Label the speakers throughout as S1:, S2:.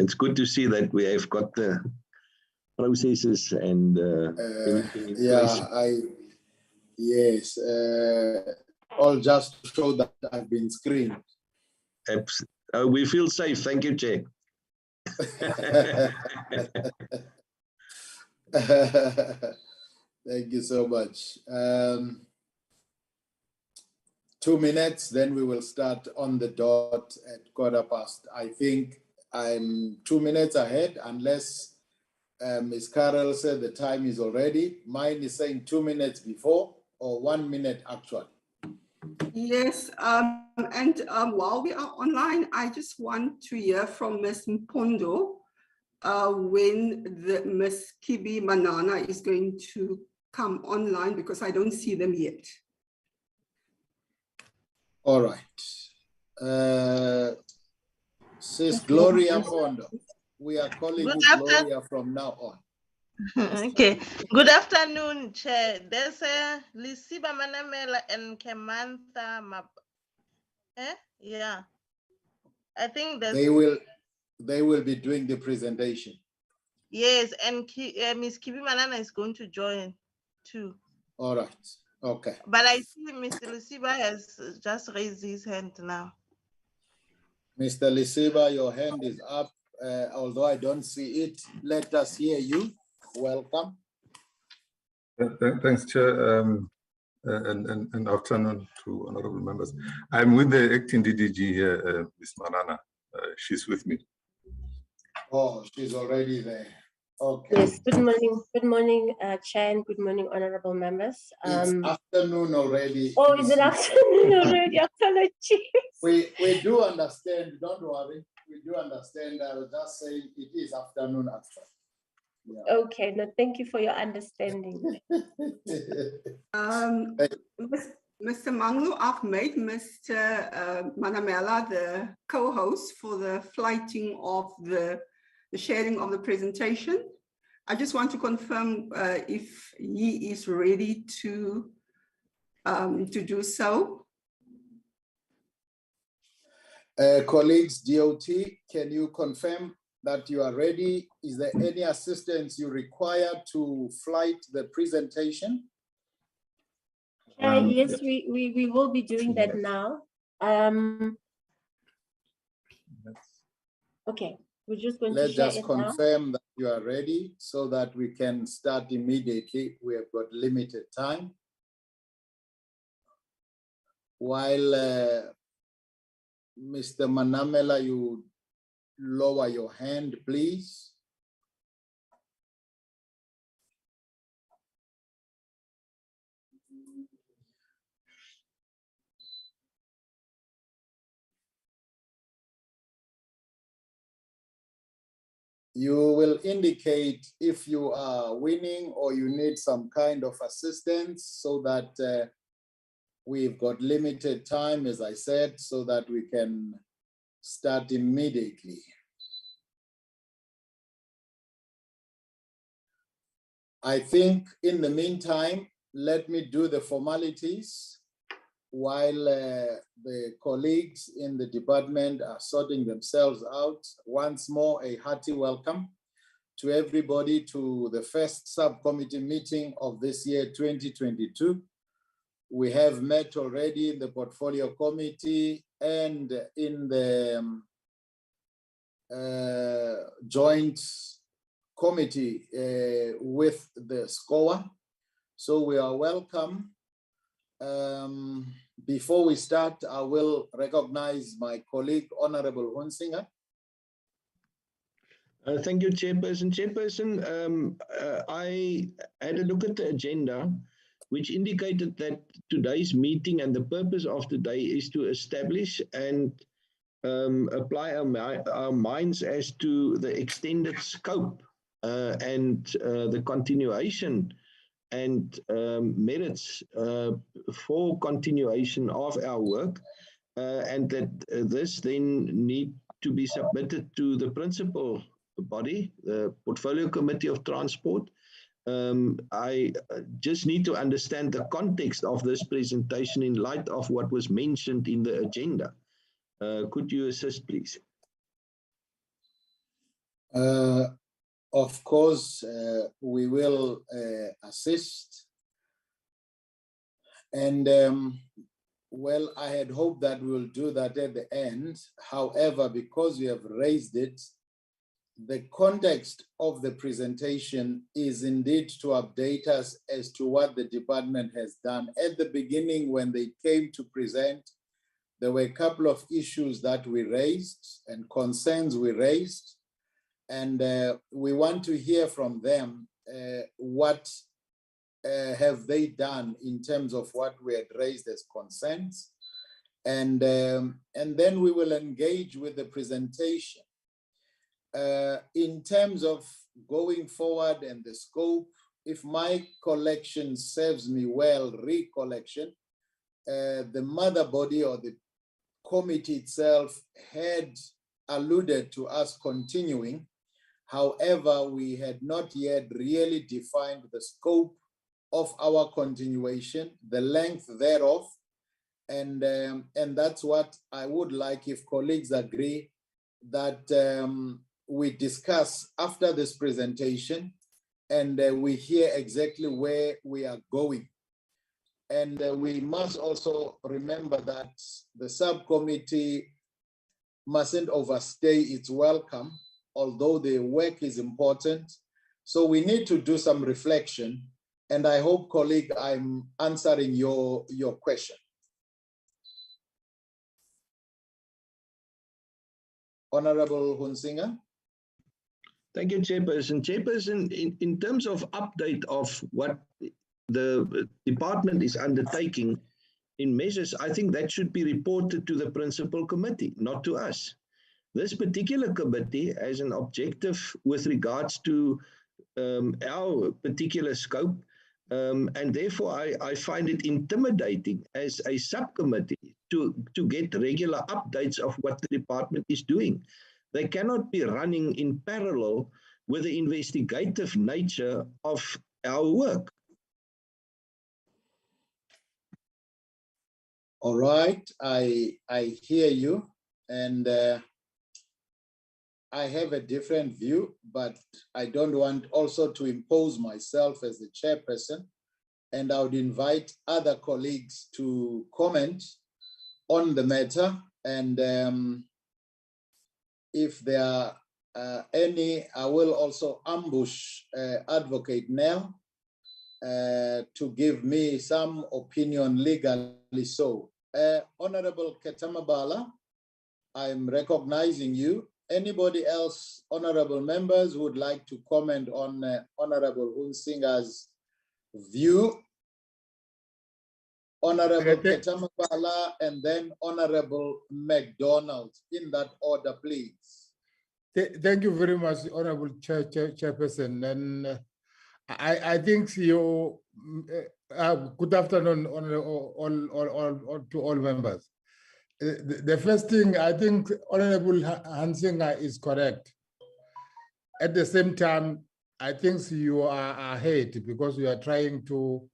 S1: it's good to see that we have got the processes and everything in place.
S2: Yes, all just to show that I've been screened.
S1: We feel safe. Thank you, Chair.
S2: Thank you so much. 2 minutes, then we will start on the dot at 1:15. I think I'm 2 minutes ahead, unless Ms. Carroll said the time is already. Mine is saying 2 minutes before, or 1 minute actually.
S3: Yes, and while we are online, I just want to hear from Ms. Mpondo when Ms. Kibi Manana is going to come online, because I don't see them yet.
S2: All right. Sis Gloria Mpondo, we are calling you Gloria from now on.
S4: Okay. Good afternoon, Chair. There's Lisiba Manamela and Kemantha Map. Yeah. I think there's...
S2: They will be doing the presentation.
S4: Yes, and Ms. Kibi Manana is going to join too.
S2: All right. Okay.
S4: But I see Mr. Lisiba has just raised his hand now.
S2: Mr. Lisiba, your hand is up. Although I don't see it, let us hear you. Welcome.
S5: Thanks, Chair, and afternoon to honorable members. I'm with the acting DDG here, Ms. Manana. She's with me.
S2: Oh, she's already there. Okay.
S6: Yes, good morning, Chair, and good morning, honorable members.
S2: It's afternoon already.
S6: Oh, is it afternoon already? Apologies.
S2: We do understand, don't worry. We do understand. I was just saying it is afternoon actually. Yeah.
S6: Okay, no, thank you for your understanding.
S3: Mr. Manglu, I've made Mr. Manamela the co-host for the flighting of the sharing of the presentation. I just want to confirm if he is ready to do so.
S2: Colleagues, DOT, can you confirm that you are ready? Is there any assistance you require to flight the presentation?
S6: Yes, we will be doing that now. Okay, we're just going to share it now. Let's just
S2: confirm that you are ready so that we can start immediately. We have got limited time. While Mr. Manamela, you lower your hand, please. You will indicate if you are winning or you need some kind of assistance, so that we've got limited time, as I said, so that we can start immediately. I think in the meantime, let me do the formalities while the colleagues in the department are sorting themselves out. Once more, a hearty welcome to everybody to the first subcommittee meeting of this year, 2022. We have met already in the portfolio committee and in the joint committee with the SCOA. So we are welcome. Before we start, I will recognize my colleague, Honorable Hunsinger.
S1: Thank you, Chairperson. Chairperson, I had a look at the agenda, which indicated that today's meeting and the purpose of today is to establish and apply our minds as to the extended scope and the continuation and merits for continuation of our work, and that this then need to be submitted to the principal body, the Portfolio Committee of Transport. I just need to understand the context of this presentation in light of what was mentioned in the agenda. Could you assist, please?
S2: Of course, we will assist. And well, I had hoped that we will do that at the end. However, because you have raised it, the context of the presentation is indeed to update us as to what the department has done. At the beginning, when they came to present, there were a couple of issues that we raised and concerns we raised. And we want to hear from them what have they done in terms of what we had raised as concerns. And then we will engage with the presentation. In terms of going forward and the scope, if my collection serves me well, recollection, the mother body or the committee itself had alluded to us continuing. However, we had not yet really defined the scope of our continuation, the length thereof, and that's what I would like, if colleagues agree, that we discuss after this presentation, and we hear exactly where we are going. And we must also remember that the subcommittee mustn't overstay its welcome, although the work is important. So we need to do some reflection. And I hope, colleague, I'm answering your question. Honorable Hunsinger.
S1: Thank you, Chairperson. Chairperson, in terms of update of what the department is undertaking in measures, I think that should be reported to the principal committee, not to us. This particular committee has an objective with regards to our particular scope, and therefore I find it intimidating as a subcommittee to get regular updates of what the department is doing. They cannot be running in parallel with the investigative nature of our work.
S2: All right, I hear you, and I have a different view, but I don't want also to impose myself as the chairperson, and I would invite other colleagues to comment on the matter, and if there are any, I will also ambush Advocate Nell to give me some opinion legally so. Honorable Ketamabala, I'm recognizing you. Anybody else, honorable members, who would like to comment on Honorable Hunsinger's view? Honorable Ketamabala and then Honorable McDonald, in that order, please.
S7: Thank you very much, Honorable Chairperson. And I think you, good afternoon to all members. The first thing, I think Honorable Hunsinger is correct. At the same time, I think you are ahead because you are trying to,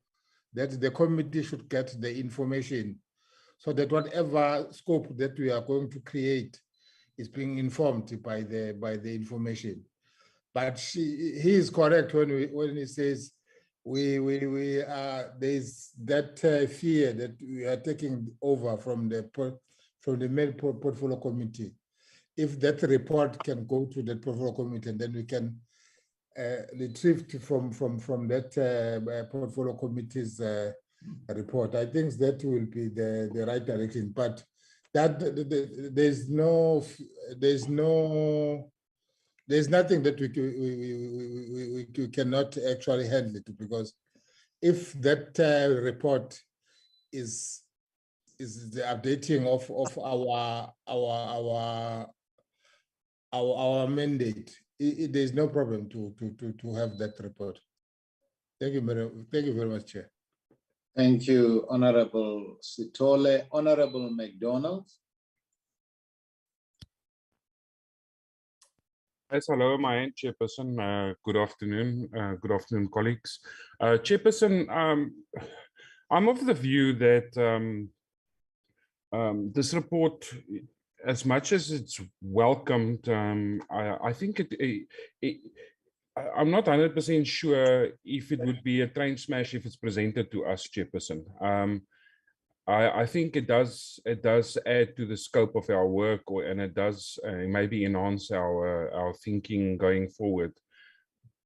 S7: that the committee should get the information so that whatever scope that we are going to create is being informed by the information. But he is correct when he says there's that fear that we are taking over from the main portfolio committee. If that report can go to the portfolio committee, and then we can retrieve from that portfolio committee's report, I think that will be the right direction. But that there's nothing that we cannot actually handle it, because if that report is the updating of our mandate, there's no problem to have that report. Thank you very much, Chair.
S2: Thank you, Honorable Sitole. Honorable McDonald.
S8: Yes, hello, my Chairperson. Good afternoon, colleagues. Chairperson, I'm of the view that this report as much as it's welcomed, I think I'm not 100% sure if it would be a train smash if it's presented to us, Chairperson. I think it does add to the scope of our work, and it does maybe enhance our thinking going forward.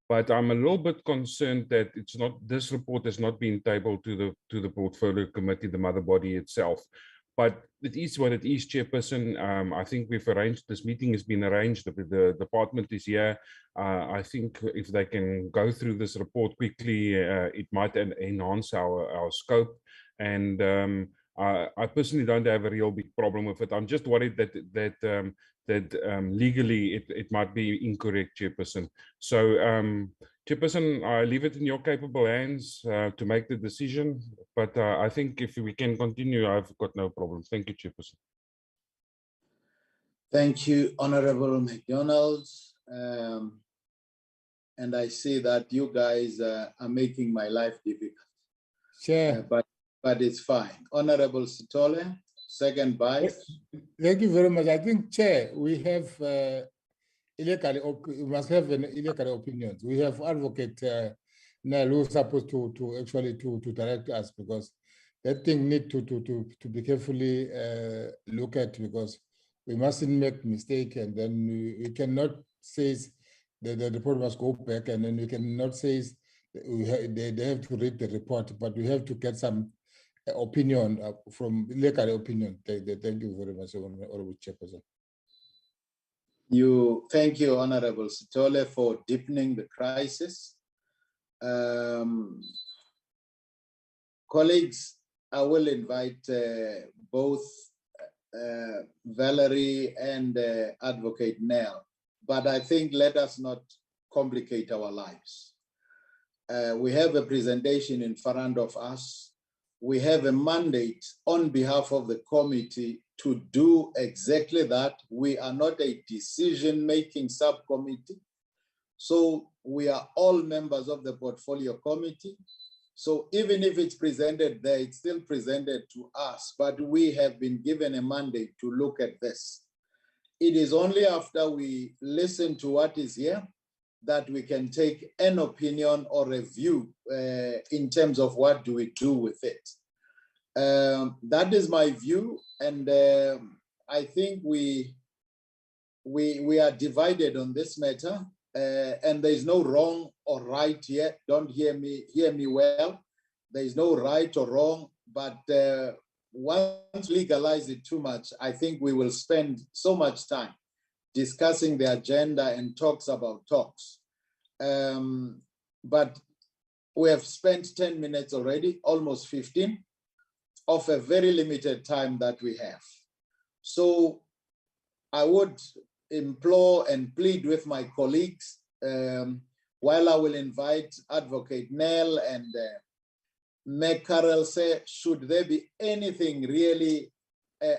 S8: But I'm a little bit concerned that this report has not been tabled to the portfolio committee, the mother body itself. But it is what it is, Chairperson. I think we've arranged, this meeting has been arranged, the department is here. I think if they can go through this report quickly, it might enhance our scope. And I personally don't have a real big problem with it. I'm just worried that legally it might be incorrect, Chairperson. So, Chairperson, I leave it in your capable hands to make the decision. But I think if we can continue, I've got no problem. Thank you, Chairperson.
S2: Thank you, Honorable McDonald. And I see that you guys are making my life difficult.
S7: Chair.
S2: But it's fine. Honorable Sithole, second vice.
S7: Thank you very much. I think, Chair, we have we must have an illegal opinions. We have Advocate Nel who's supposed to actually direct us, because that thing need to be carefully looked at, because we mustn't make mistake, and then we cannot say that the report must go back, and then we cannot say they have to read the report, but we have to get some opinion from legal opinion. Thank you very much, Honorable Chairperson.
S2: Thank you, Honorable Sithole, for deepening the crisis. Colleagues, I will invite both Valerie and Advocate Nel, but I think let us not complicate our lives. We have a presentation in front of us. We have a mandate on behalf of the committee to do exactly that. We are not a decision-making subcommittee. So we are all members of the portfolio committee. So even if it's presented there, it's still presented to us, but we have been given a mandate to look at this. It is only after we listen to what is here that we can take an opinion or a view in terms of what do we do with it. That is my view, and I think we are divided on this matter, and there is no wrong or right here. Don't hear me well. There is no right or wrong, but once we legalize it too much, I think we will spend so much time discussing the agenda and talks about talks. But we have spent 10 minutes already, almost 15, of a very limited time that we have. So I would implore and plead with my colleagues, while I will invite Advocate Nel and Meg Carroll, say, should there be anything really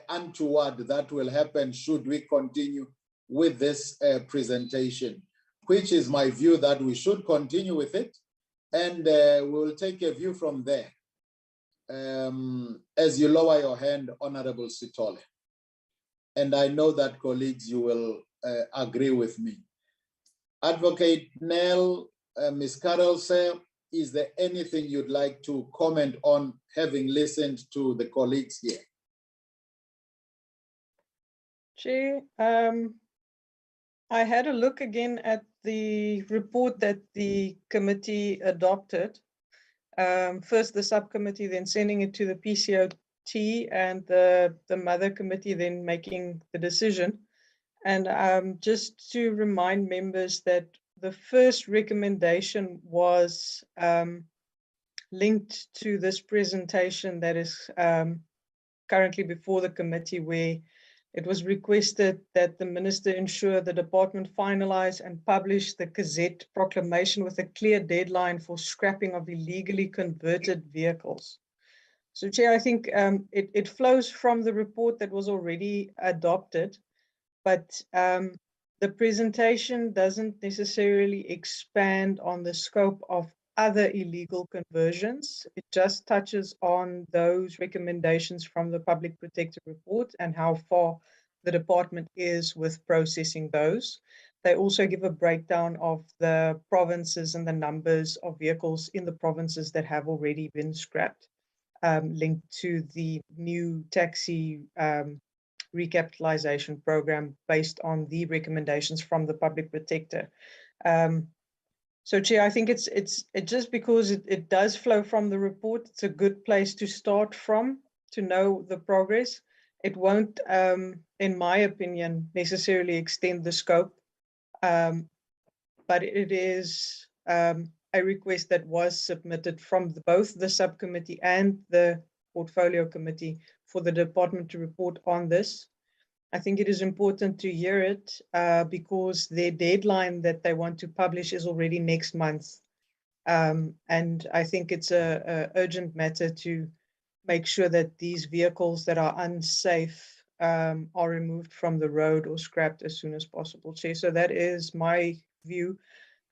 S2: untoward that will happen should we continue with this presentation, which is my view that we should continue with it, and we'll take a view from there. As you lower your hand, Honorable Sithole. And I know that, colleagues, you will agree with me. Advocate Nel, Ms. Carroll, sir, is there anything you'd like to comment on, having listened to the colleagues here?
S9: Chair, I had a look again at the report that the committee adopted. First the subcommittee, then sending it to the PCOT, and the mother committee then making the decision. And just to remind members that the first recommendation was linked to this presentation that is currently before the committee, where it was requested that the minister ensure the department finalize and publish the Gazette proclamation with a clear deadline for scrapping of illegally converted vehicles. So, Chair, I think it flows from the report that was already adopted, but the presentation doesn't necessarily expand on the scope of other illegal conversions. It just touches on those recommendations from the Public Protector report and how far the department is with processing those. They also give a breakdown of the provinces and the numbers of vehicles in the provinces that have already been scrapped, linked to the new taxi recapitalization program based on the recommendations from the public protector. So, Chair, I think it's just because it does flow from the report, it's a good place to start from to know the progress. It won't, in my opinion, necessarily extend the scope, but it is a request that was submitted from both the subcommittee and the portfolio committee for the department to report on this. I think it is important to hear it because their deadline that they want to publish is already next month. And I think it's a urgent matter to make sure that these vehicles that are unsafe are removed from the road or scrapped as soon as possible, Chair. So that is my view.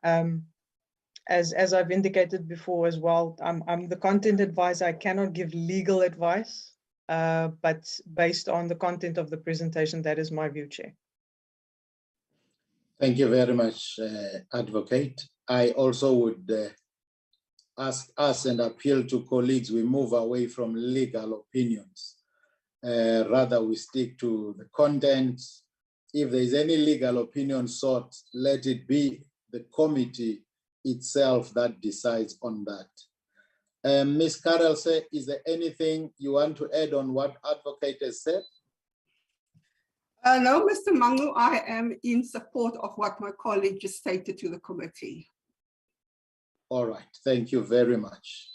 S9: As I've indicated before as well, I'm the content advisor. I cannot give legal advice. But based on the content of the presentation, that is my view, Chair.
S2: Thank you very much, Advocate. I also would ask us and appeal to colleagues, we move away from legal opinions. Rather, we stick to the content. If there is any legal opinion sought, let it be the committee itself that decides on that. Ms. Carroll, is there anything you want to add on what Advocate has said?
S3: No, Mr. Mangu, I am in support of what my colleague just stated to the committee.
S2: All right, thank you very much.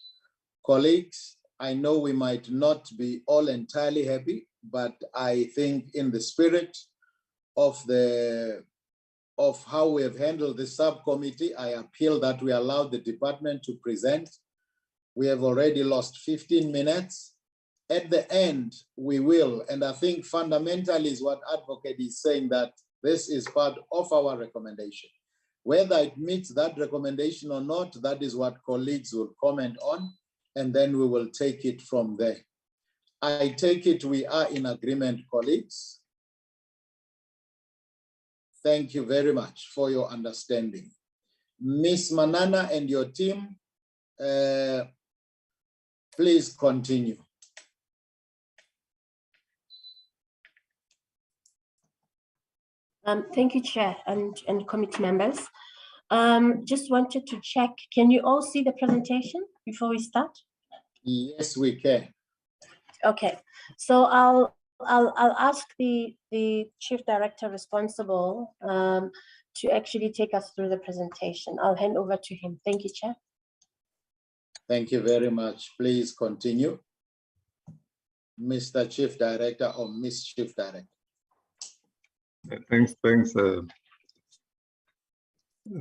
S2: Colleagues, I know we might not be all entirely happy, but I think in the spirit of how we have handled this subcommittee, I appeal that we allow the department to present. We have already lost 15 minutes. At the end, we will, and I think fundamentally is what Advocate is saying, that this is part of our recommendation. Whether it meets that recommendation or not, that is what colleagues will comment on, and then we will take it from there. I take it we are in agreement, colleagues. Thank you very much for your understanding. Ms. Manana and your team, please continue.
S6: Thank you, Chair and committee members. Just wanted to check, can you all see the presentation before we start?
S2: Yes, we can.
S6: Okay, so I'll ask the Chief Director responsible to actually take us through the presentation. I'll hand over to him. Thank you, Chair.
S2: Thank you very much. Please continue. Mr. Chief Director or Ms. Chief Director.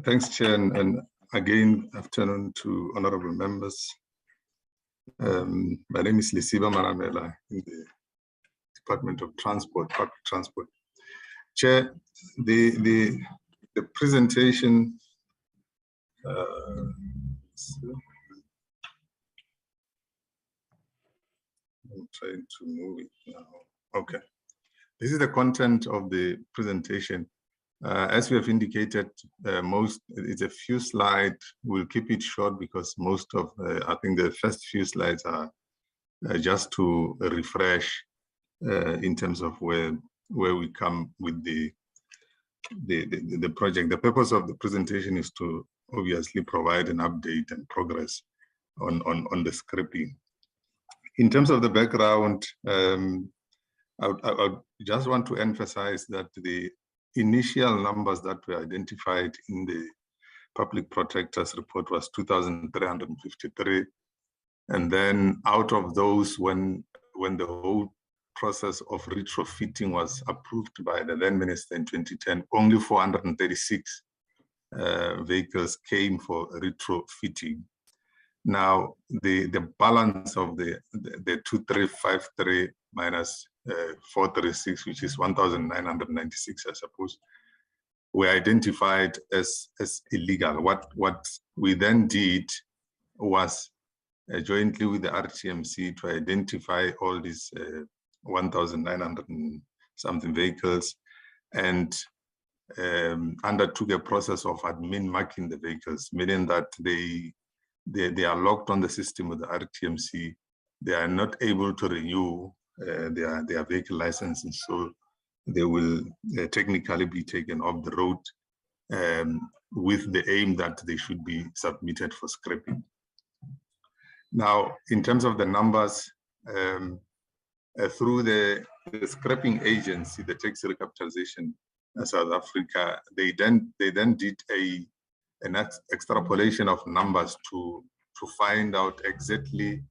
S5: Thanks, Chair, and again, afternoon to honorable members. My name is Lisiba Maramela in the Department of Transport, Public Transport. Chair, the presentation. I'm trying to move it now. Okay. This is the content of the presentation. As we have indicated, it's a few slides. We'll keep it short because most of, I think the first few slides are just to refresh in terms of where we come with the project. The purpose of the presentation is to obviously provide an update and progress on the scrapping. In terms of the background, I just want to emphasize that the initial numbers that were identified in the Public Protector's report was 2,353. And then out of those, when the whole process of retrofitting was approved by the then minister in 2010, only 436 vehicles came for retrofitting. Now, the balance of the 2,353 minus 436, which is 1,996, I suppose, were identified as illegal. What we then did was jointly with the RTMC to identify all these 1,996 something vehicles, and undertook a process of admin marking the vehicles, meaning that they are locked on the system with the RTMC. They are not able to renew their vehicle licenses, so they will technically be taken off the road with the aim that they should be submitted for scrapping. Now, in terms of the numbers, through the scrapping agency, the Taxi Recapitalization South Africa, they then did an extrapolation of numbers to find out exactly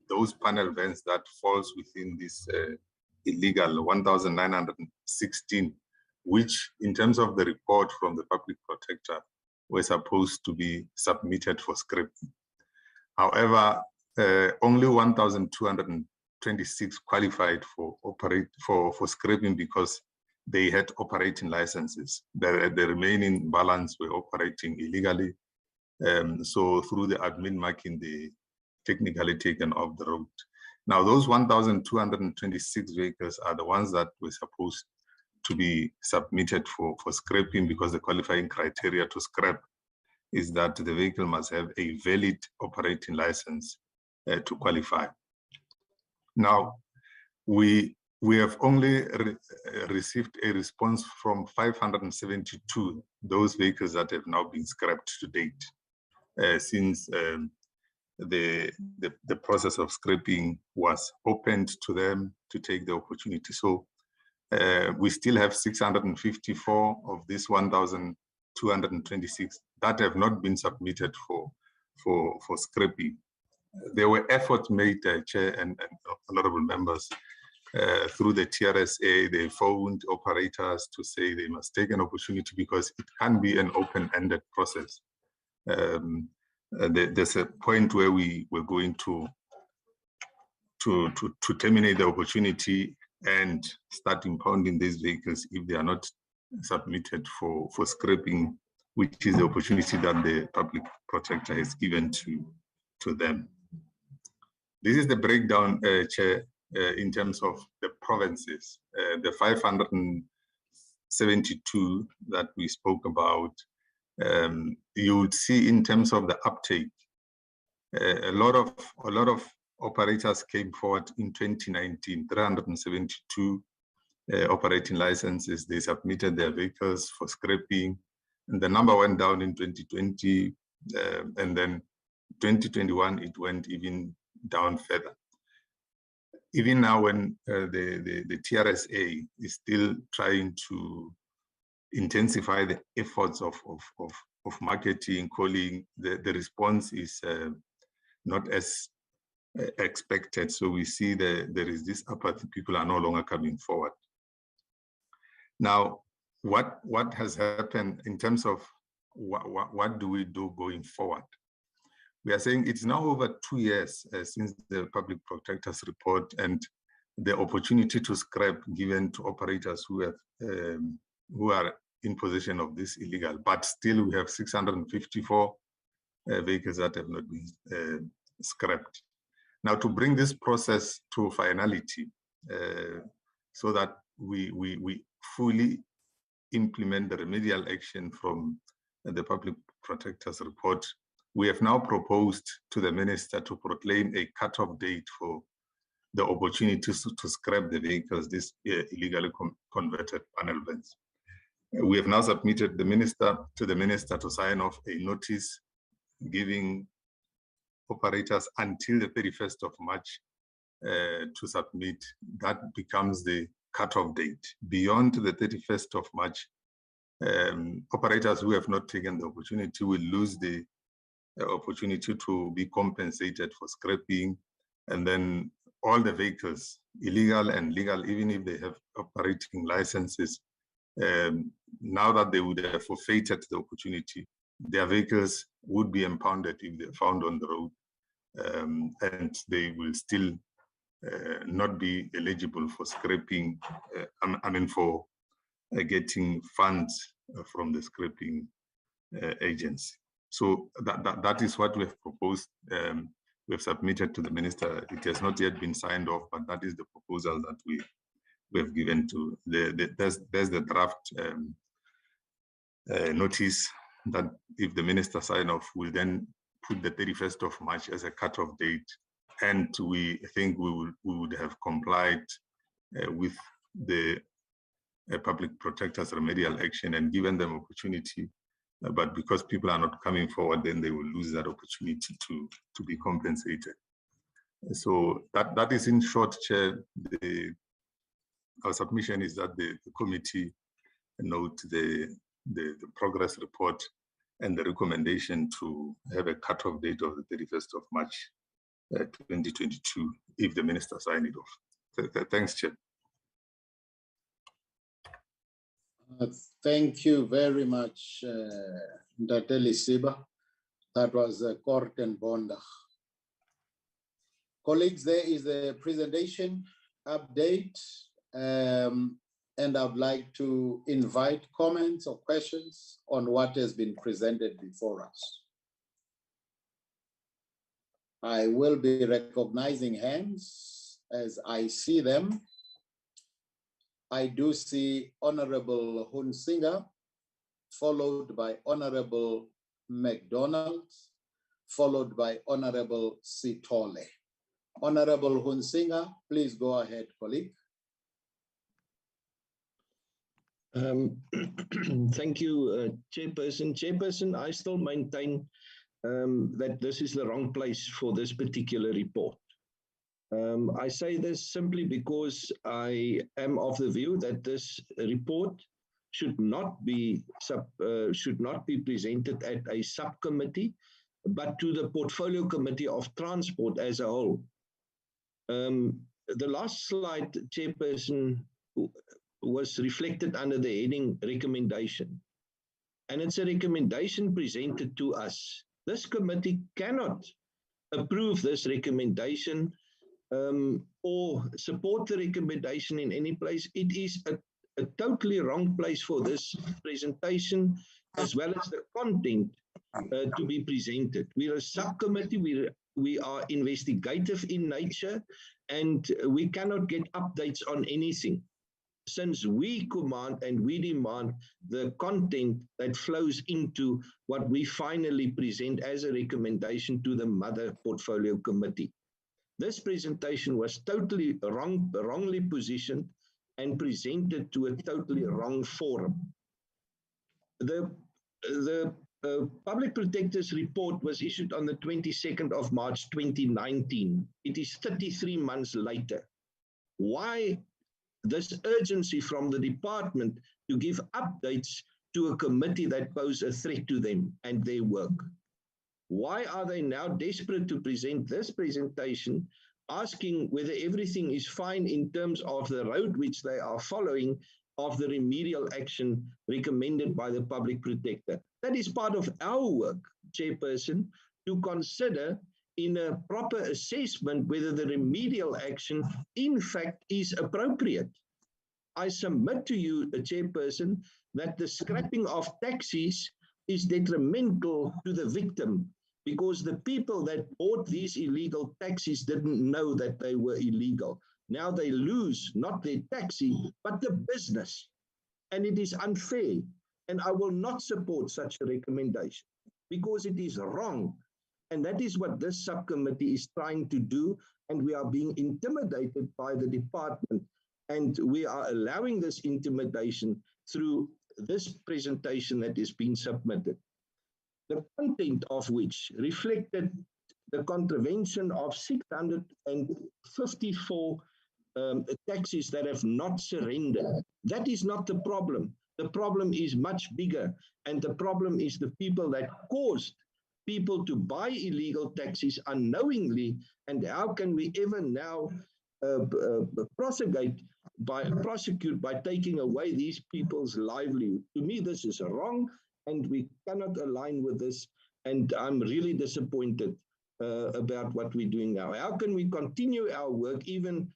S5: those panel vans that falls within this illegal 1,916, which in terms of the report from the public protector were supposed to be submitted for scrapping. However, only 1,226 qualified for scrapping because they had operating licenses. The remaining balance were operating illegally. So through the admin marking, they technically taken off the road. Now, those 1,226 vehicles are the ones that were supposed to be submitted for scrapping, because the qualifying criteria to scrap is that the vehicle must have a valid operating license to qualify. Now, we have only received a response from 572, those vehicles that have now been scrapped to date, since the process of scrapping was opened to them to take the opportunity. So we still have 654 of this 1,226 that have not been submitted for scrapping. There were efforts made, Chair and honorable members, through the TRSA. They phoned operators to say they must take an opportunity because it can be an open-ended process. There's a point where we were going to terminate the opportunity and start impounding these vehicles if they are not submitted for scrapping, which is the opportunity that the public protector has given to them. This is the breakdown, Chair, in terms of the provinces. The 572 that we spoke about, you would see in terms of the uptake, a lot of operators came forward in 2019, 372 operating licenses. They submitted their vehicles for scrapping, and the number went down in 2020, and then 2021 it went even down further. Even now, when the TRSA is still trying to intensify the efforts of marketing, calling, the response is not as expected. So we see that there is this apathy. People are no longer coming forward. Now, what has happened in terms of what do we do going forward? We are saying it's now over 2 years since the public protector's report and the opportunity to scrap given to operators who are in possession of this illegal, but still we have 654 vehicles that have not been scrapped. Now, to bring this process to finality, so that we fully implement the remedial action from the public protector's report, we have now proposed to the minister to proclaim a cutoff date for the opportunities to scrap the vehicles, these illegally converted panel vans. We have now submitted to the minister to sign off a notice giving operators until the 31st of March to submit. That becomes the cutoff date. Beyond the 31st of March, operators who have not taken the opportunity will lose the opportunity to be compensated for scrapping, and then all the vehicles, illegal and legal, even if they have operating licenses, now that they would have forfeited the opportunity, their vehicles would be impounded if they're found on the road, and they will still not be eligible for scrapping, for getting funds from the scrapping agency. So that is what we have proposed. We have submitted to the minister. It has not yet been signed off, but that is the proposal that we have given to there's the draft notice that if the minister sign off, will then put the 31st of March as a cutoff date. And we think we would have complied with the public protectors' remedial action and given them opportunity. But because people are not coming forward, then they will lose that opportunity to be compensated. So that is in short, Chair. Our submission is that the committee note the progress report and the recommendation to have a cutoff date of the 31st of March 2022 if the minister sign it off. Thanks, Chair.
S2: Thank you very much, Ntateli Siba. That was Kort and Bonda. Colleagues, there is a presentation update, and I'd like to invite comments or questions on what has been presented before us. I will be recognizing hands as I see them. I do see Honorable Hunsinger, followed by Honorable McDonald, followed by Honorable Sitole. Honorable Hunsinger, please go ahead, colleague.
S1: Thank you, Chairperson. Chairperson, I still maintain that this is the wrong place for this particular report. I say this simply because I am of the view that this report should not be presented at a subcommittee, but to the Portfolio Committee of Transport as a whole. The last slide, Chairperson, was reflected under the heading recommendation. And it's a recommendation presented to us. This committee cannot approve this recommendation or support the recommendation in any place. It is a totally wrong place for this presentation as well as the content to be presented. We are a subcommittee, we are investigative in nature, and we cannot get updates on anything, since we command and we demand the content that flows into what we finally present as a recommendation to the Mother Portfolio Committee. This presentation was totally wrongly positioned and presented to a totally wrong forum. The Public Protector's report was issued on the 22nd of March 2019. It is 33 months later. Why this urgency from the department to give updates to a committee that pose a threat to them and their work? Why are they now desperate to present this presentation, asking whether everything is fine in terms of the road which they are following of the remedial action recommended by the Public Protector? That is part of our work, Chairperson, to consider in a proper assessment whether the remedial action in fact is appropriate. I submit to you, Chairperson, that the scrapping of taxis is detrimental to the victim, because the people that bought these illegal taxis didn't know that they were illegal. Now they lose not their taxi, but the business. And it is unfair. And I will not support such a recommendation because it is wrong. And that is what this subcommittee is trying to do. And we are being intimidated by the department. And we are allowing this intimidation through this presentation that is being submitted, the content of which reflected the contravention of 654 taxis that have not surrendered. That is not the problem. The problem is much bigger, and the problem is the people that caused people to buy illegal taxis unknowingly. And how can we ever now prosecute by taking away these people's livelihood? To me, this is wrong, and we cannot align with this. And I'm really disappointed about what we're doing now. How can we continue our work even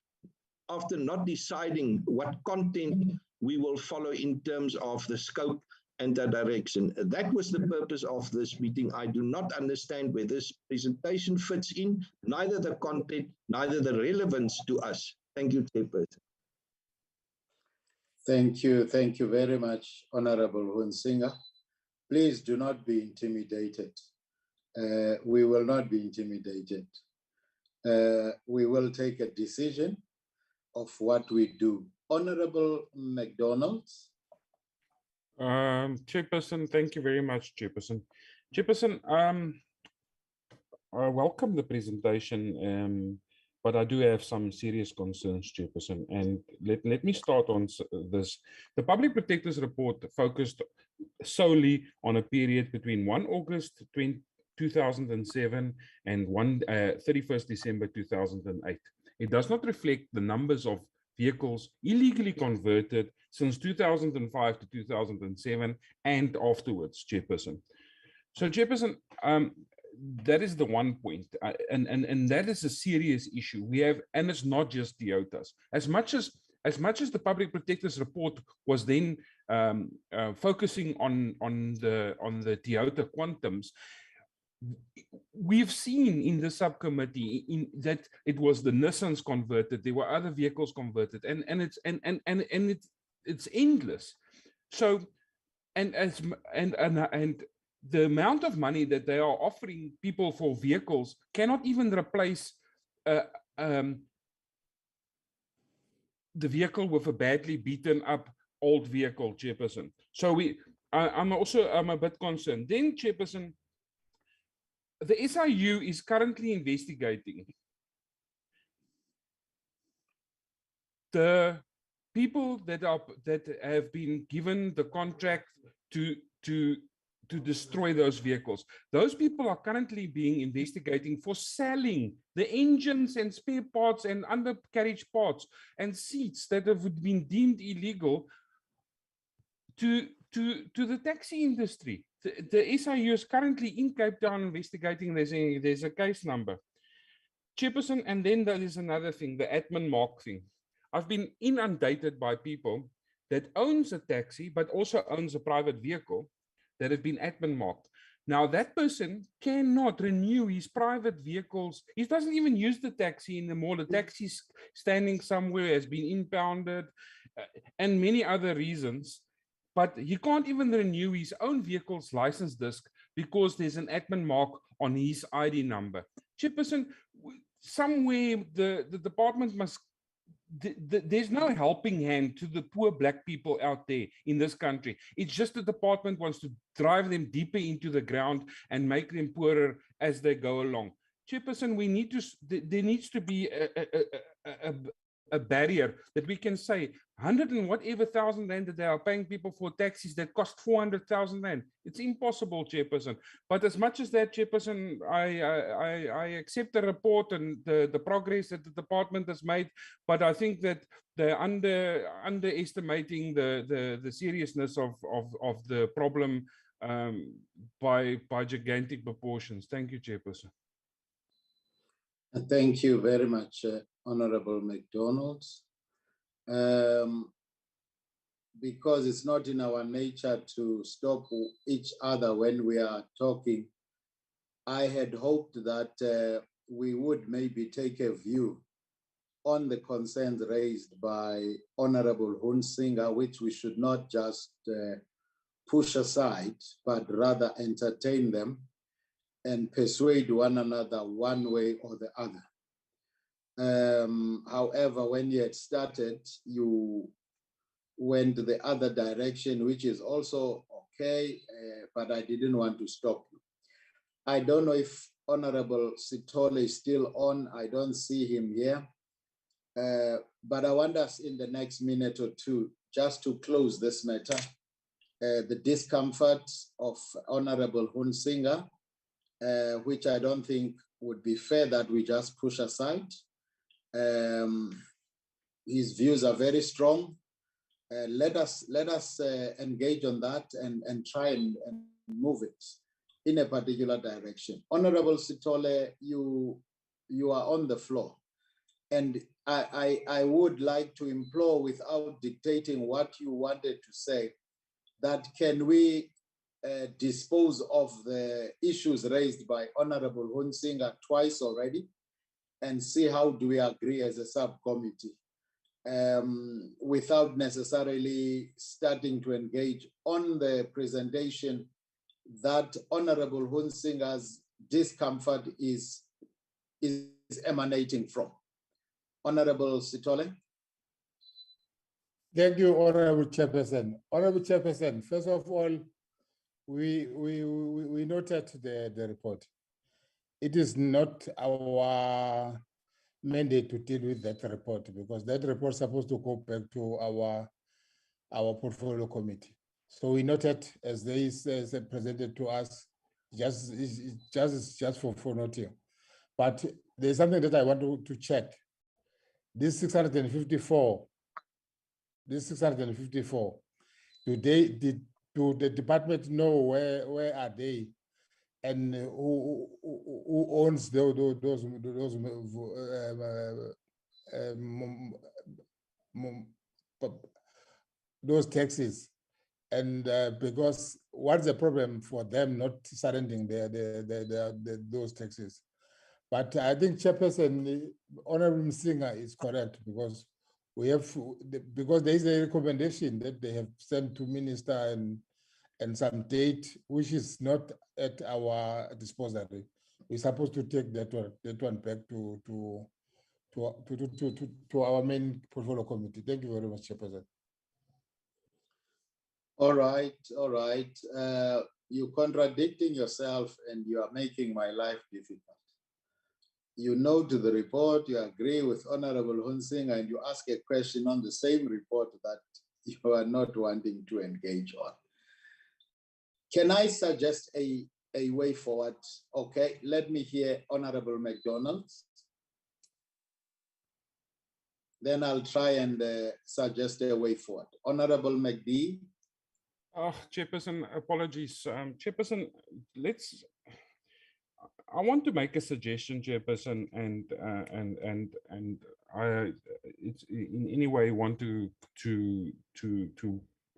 S1: after not deciding what content we will follow in terms of the scope and the direction? That was the purpose of this meeting. I do not understand where this presentation fits in, neither the content, neither the relevance to us. Thank you, Chairperson.
S2: Thank you very much, Honorable Hunsinger. Please do not be intimidated. We will not be intimidated. We will take a decision of what we do. Honorable McDonald.
S8: Chairperson, thank you very much, Chairperson. Chairperson, I welcome the presentation, but I do have some serious concerns, Chairperson. And let me start on this. The Public Protector's report focused solely on a period between 1 August 2007 and 31st December 2008. It does not reflect the numbers of vehicles illegally converted since 2005 to 2007 and afterwards, Chairperson. So, Chairperson, that is the one point, and that is a serious issue. We have, and it's not just Toyotas. As much as the Public Protector's report was then focusing on the Toyota Quantums, we've seen in the subcommittee that it was the Nissans converted. There were other vehicles converted, and it's endless. So, and the amount of money that they are offering people for vehicles cannot even replace the vehicle with a badly beaten up old vehicle, Chairperson. So I'm a bit concerned. Then, Chairperson, the SIU is currently investigating the people that have been given the contract to destroy those vehicles. Those people are currently being investigated for selling the engines and spare parts and undercarriage parts and seats that have been deemed illegal to the taxi industry. The SIU is currently in Cape Town investigating. There's a case number, Chairperson, and then there is another thing, the admin mark thing. I've been inundated by people that owns a taxi but also owns a private vehicle that have been admin marked. Now that person cannot renew his private vehicles. He doesn't even use the taxi anymore. The taxi's standing somewhere, has been impounded, and many other reasons. But he can't even renew his own vehicle's license disc because there's an admin mark on his ID number. Chairperson, somewhere the department must, there's no helping hand to the poor black people out there in this country. It's just the department wants to drive them deeper into the ground and make them poorer as they go along. Chairperson, there needs to be a barrier that we can say 100 and whatever thousand rand that they are paying people for taxis that cost 400,000 rand. It's impossible, Chairperson. But as much as that, Chairperson, I accept the report and the progress that the department has made, but I think that they're underestimating the seriousness of the problem by gigantic proportions. Thank you, Chairperson.
S2: Thank you very much, Honorable McDonald. Because it's not in our nature to stop each other when we are talking, I had hoped that we would maybe take a view on the concerns raised by Honorable Hunsinger, which we should not just push aside, but rather entertain them and persuade one another one way or the other. However, when you had started, you went the other direction, which is also okay, but I didn't want to stop you. I don't know if Honorable Sithole is still on. I don't see him here. But I want us in the next minute or two, just to close this matter, the discomfort of Honorable Hunsinger, which I don't think would be fair that we just push aside. His views are very strong. Let us engage on that and try and move it in a particular direction. Honorable Sithole, you are on the floor. And I would like to implore, without dictating what you wanted to say, that can we dispose of the issues raised by Honorable Hunsinger twice already and see how do we agree as a subcommittee. without necessarily starting to engage on the presentation that Honorable Hunsinga's discomfort is emanating from. Honorable Sitole.
S7: Thank you, Honorable Chairperson. Honorable Chairperson, first of all, we noted the report. It is not our mandate to deal with that report because that report is supposed to go back to our portfolio committee. So we noted as they presented to us, just for noting. But there's something that I want to check. This 654, do the department know where are they, and who owns those taxis? And because what's the problem for them not surrendering those taxis? But I think Chairperson Honorable Singer is correct because because there is a recommendation that they have sent to Minister and some date which is not at our disposal. We're supposed to take that one back to our main portfolio committee. Thank you very much, Chairperson.
S2: All right. You're contradicting yourself and you are making my life difficult. You note the report, you agree with Honorable Hunsinga, and you ask a question on the same report that you are not wanting to engage on. Can I suggest a way forward? Okay, let me hear Honorable McDonald. Then I'll try and suggest a way forward. Honorable McD.
S8: Chairperson, apologies. Chairperson, I want to make a suggestion, Chairperson, and I it's in any way want to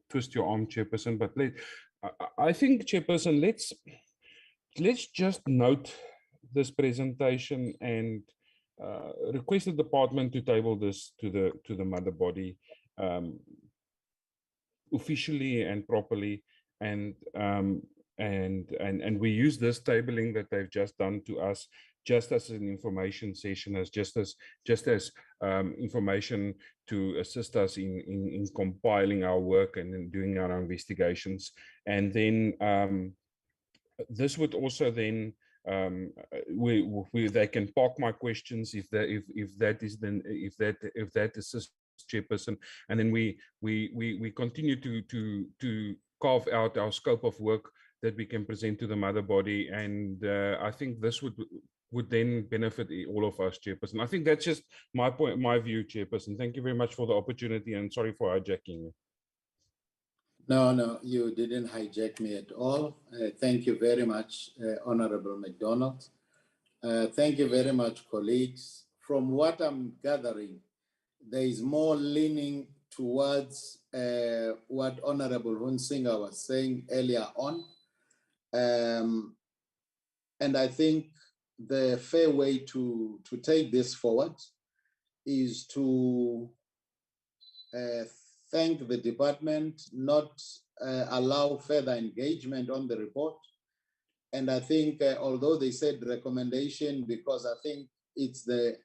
S8: twist your arm, Chairperson. But I think, Chairperson, let's just note this presentation and request the department to table this to the mother body officially and properly, and we use this tabling that they've just done to us just as an information session, as just as information to assist us in compiling our work and in doing our investigations. And then this would also then they can park my questions if that assists, Chairperson, and then we continue to carve out our scope of work that we can present to the mother body, and I think this would then benefit all of us, Chairperson. I think that's just my view, Chairperson. Thank you very much for the opportunity, and sorry for hijacking you.
S2: No, you didn't hijack me at all. Thank you very much, Honorable McDonald. Thank you very much, colleagues. From what I'm gathering, there is more leaning towards what Honorable Hunsinga was saying earlier on. And I think the fair way to take this forward is to thank the department, not allow further engagement on the report. And I think although they said recommendation, because I think it's the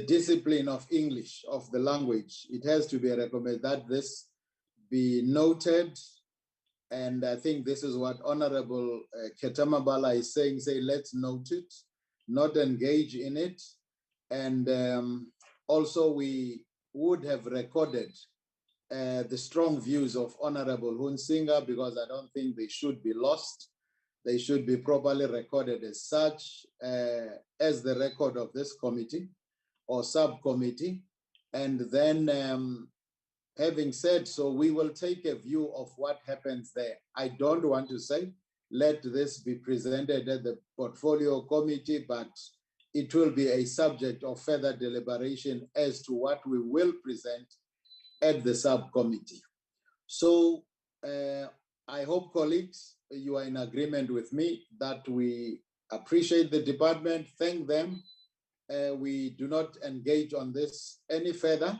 S2: discipline of English, of the language, it has to be recommended that this be noted. And I think this is what Honorable Ketamabala is saying, say, let's note it, not engage in it. And also we would have recorded the strong views of Honorable Hunsinga, because I don't think they should be lost. They should be properly recorded as such, as the record of this committee or subcommittee. And then having said so, we will take a view of what happens there. I don't want to say, let this be presented at the portfolio committee, but it will be a subject of further deliberation as to what we will present at the subcommittee. So I hope, colleagues, you are in agreement with me that we appreciate the department, thank them. We do not engage on this any further.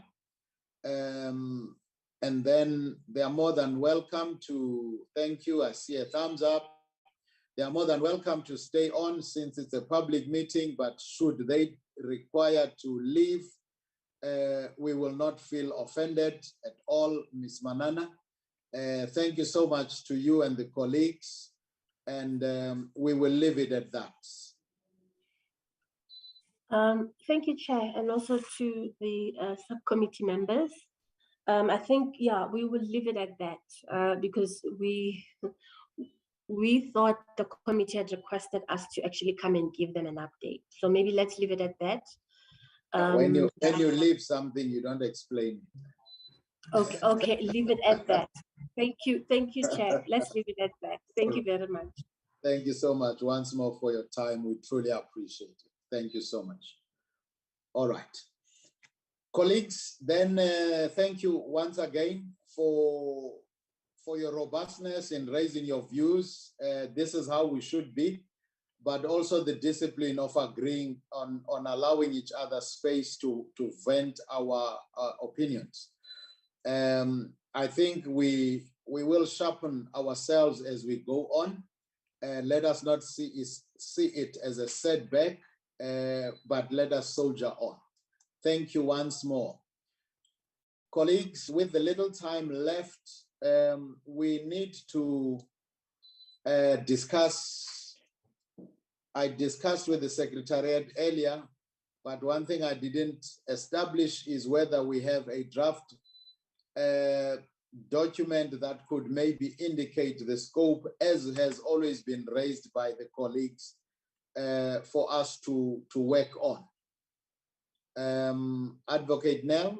S2: And then they are more than welcome to, thank you, I see a thumbs up. They are more than welcome to stay on since it's a public meeting, but should they require to leave, we will not feel offended at all, Ms. Manana. Thank you so much to you and the colleagues, and we will leave it at that.
S6: Thank you, Chair, and also to the subcommittee members. I think, yeah, we will leave it at that because we thought the committee had requested us to actually come and give them an update. So maybe let's leave it at that.
S2: When you leave something, you don't explain it.
S6: Okay, leave it at that. Thank you, Chair. Let's leave it at that. Thank you very much.
S2: Thank you so much once more for your time. We truly appreciate it. Thank you so much. All right. Colleagues, then thank you once again for your robustness in raising your views. This is how we should be, but also the discipline of agreeing on allowing each other space to vent our opinions. I think we will sharpen ourselves as we go on. Let us not see it as a setback, but let us soldier on. Thank you once more. Colleagues, with the little time left, we need to discuss. I discussed with the Secretariat earlier, but one thing I didn't establish is whether we have a draft document that could maybe indicate the scope, as has always been raised by the colleagues, for us to work on. Advocate Nell,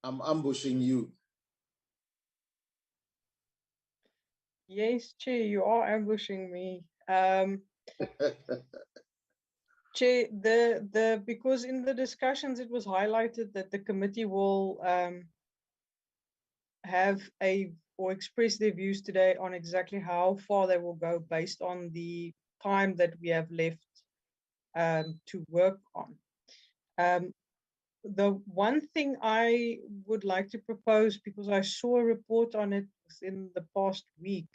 S2: I'm ambushing you.
S9: Yes, Chair, you are ambushing me. Chair, because in the discussions it was highlighted that the committee will have or express their views today on exactly how far they will go based on the time that we have left to work on. The one thing I would like to propose, because I saw a report on it in the past week,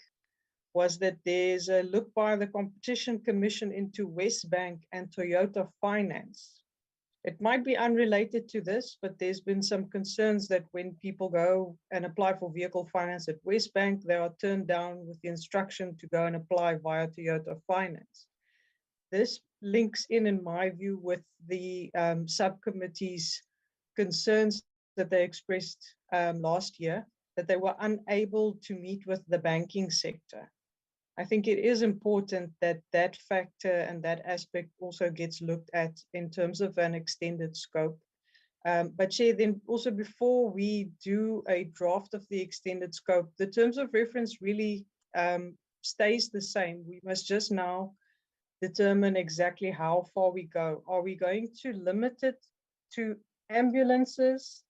S9: was that there's a look by the Competition Commission into WesBank and Toyota Finance. It might be unrelated to this, but there's been some concerns that when people go and apply for vehicle finance at WesBank, they are turned down with the instruction to go and apply via Toyota Finance. This links in my view, with the subcommittee's concerns that they expressed last year, that they were unable to meet with the banking sector. I think it is important that that factor and that aspect also gets looked at in terms of an extended scope. But Chair, then also before we do a draft of the extended scope, the terms of reference really stays the same. We must just now determine exactly how far we go. Are we going to limit it to ambulances,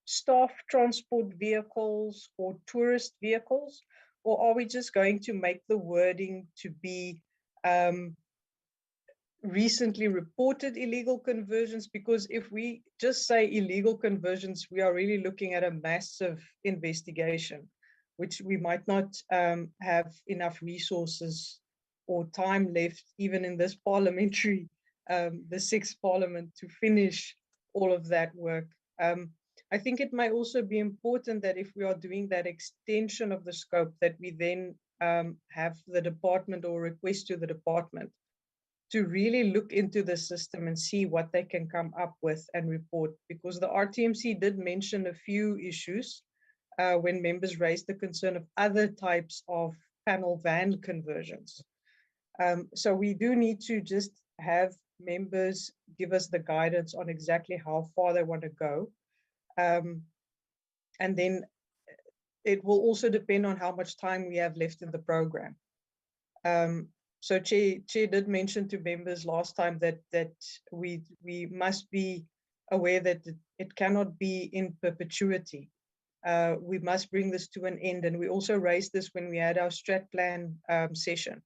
S9: staff transport vehicles, or tourist vehicles? Or are we just going to make the wording to be recently reported illegal conversions? Because if we just say illegal conversions, we are really looking at a massive investigation, which we might not have enough resources or time left, even in this parliamentary, the sixth parliament, to finish all of that work. I think it might also be important that if we are doing that extension of the scope, that we then have the department or request to the department to really look into the system and see what they can come up with and report. Because the RTMC did mention a few issues when members raised the concern of other types of panel van conversions. So we do need to just have members give us the guidance on exactly how far they want to go. And then it will also depend on how much time we have left in the program. So Chair did mention to members last time that we must be aware that it cannot be in perpetuity. We must bring this to an end. And we also raised this when we had our strat plan session,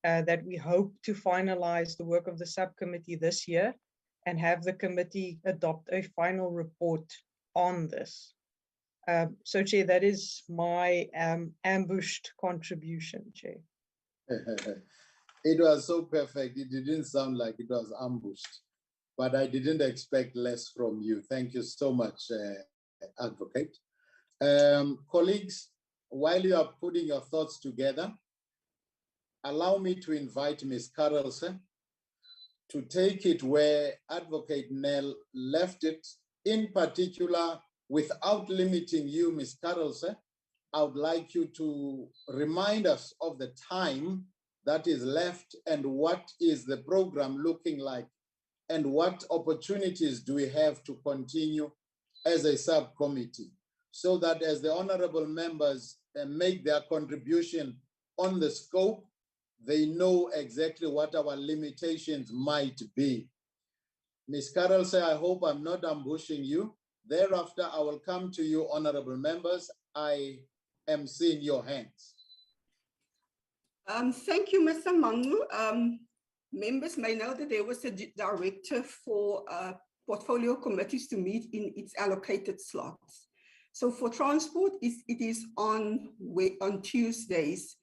S9: that we hope to finalize the work of the subcommittee this year and have the committee adopt a final report on this. So, Chair, that is my ambushed contribution, Chair.
S2: It was so perfect. It didn't sound like it was ambushed, but I didn't expect less from you. Thank you so much, Advocate. Colleagues, while you are putting your thoughts together, allow me to invite Ms. Carlson to take it where Advocate Nell left it, in particular, without limiting you, Ms. Carlson. I would like you to remind us of the time that is left and what is the program looking like and what opportunities do we have to continue as a subcommittee, so that as the honorable members make their contribution on the scope, they know exactly what our limitations might be. Ms. Carlson, I hope I'm not ambushing you. Thereafter, I will come to you, honorable members. I am seeing your hands.
S3: Thank you, Mr. Mangu. Members may know that there was a directive for portfolio committees to meet in its allocated slots. So for transport, it is on Tuesdays,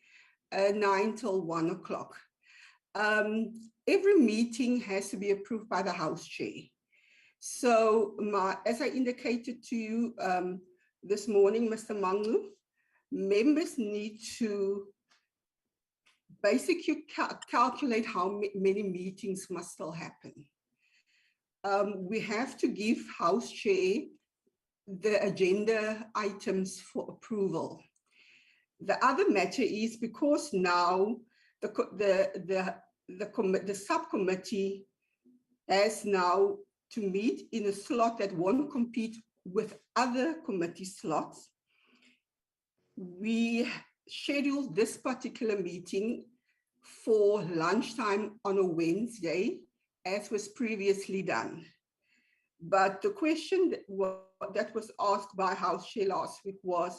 S3: 9 till 1 o'clock. Every meeting has to be approved by the House Chair. So as I indicated to you this morning, Mr. Mangu, members need to basically calculate how many meetings must still happen. We have to give House Chair the agenda items for approval. The other matter is because now the subcommittee has now to meet in a slot that won't compete with other committee slots. We scheduled this particular meeting for lunchtime on a Wednesday, as was previously done. But the question that was asked by House Chair last week was,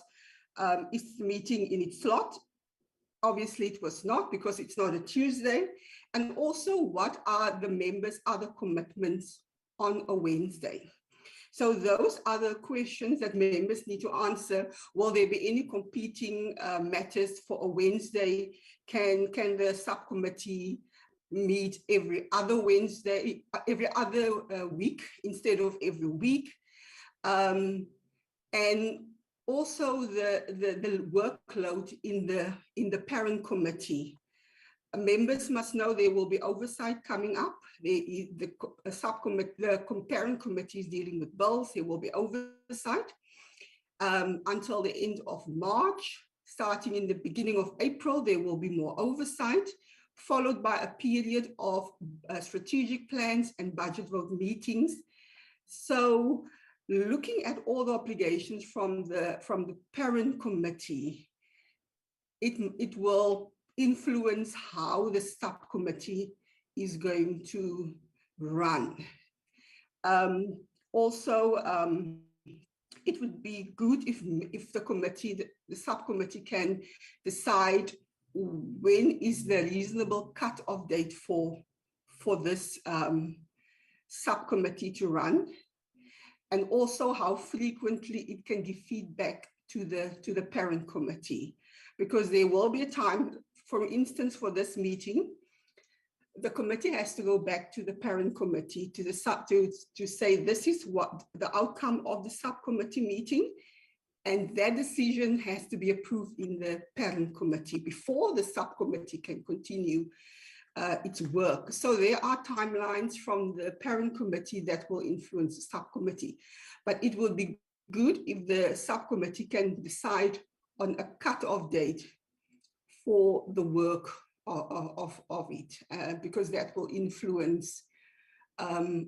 S3: is the meeting in its slot? Obviously it was not, because it's not a Tuesday. And also, what are the members' other commitments on a Wednesday? So those are the questions that members need to answer. Will there be any competing matters for a Wednesday? Can the subcommittee meet every other Wednesday, every other week instead of every week? And also the workload in the parent committee. Members must know there will be oversight coming up. The parent committee is dealing with bills. There will be oversight until the end of March. Starting in the beginning of April, there will be more oversight, followed by a period of strategic plans and budget vote meetings. So looking at all the obligations from the parent committee, it will influence how the subcommittee is going to run. It would be good if the subcommittee can decide when is the reasonable cut-off date for this subcommittee to run, and also how frequently it can give feedback to the parent committee, because there will be a time, for instance, for this meeting, the committee has to go back to the parent committee to say this is what the outcome of the subcommittee meeting, and that decision has to be approved in the parent committee before the subcommittee can continue its work. So there are timelines from the parent committee that will influence the subcommittee, but it will be good if the subcommittee can decide on a cut-off date for the work of it, because that will influence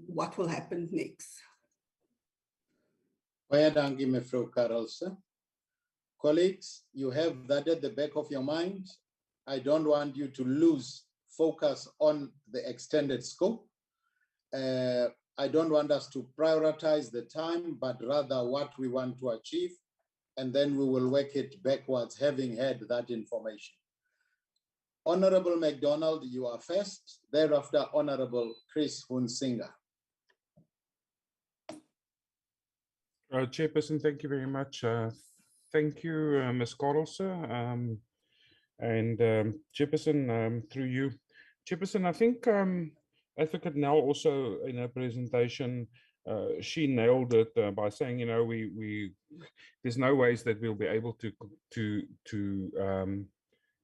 S3: what will happen next.
S2: Baie dankie, Mevrou Carlson. Colleagues, you have that at the back of your mind. I don't want you to lose focus on the extended scope. I don't want us to prioritize the time, but rather what we want to achieve, and then we will work it backwards, having had that information. Honorable MacDonald, you are first. Thereafter, Honorable Chris Hunsinger.
S8: Chairperson, thank you very much. Thank you, Ms. Carlse. And Chairperson, through you. Chairperson, I think Advocate Nell also in her presentation, she nailed it by saying, you know, there's no ways that we'll be able to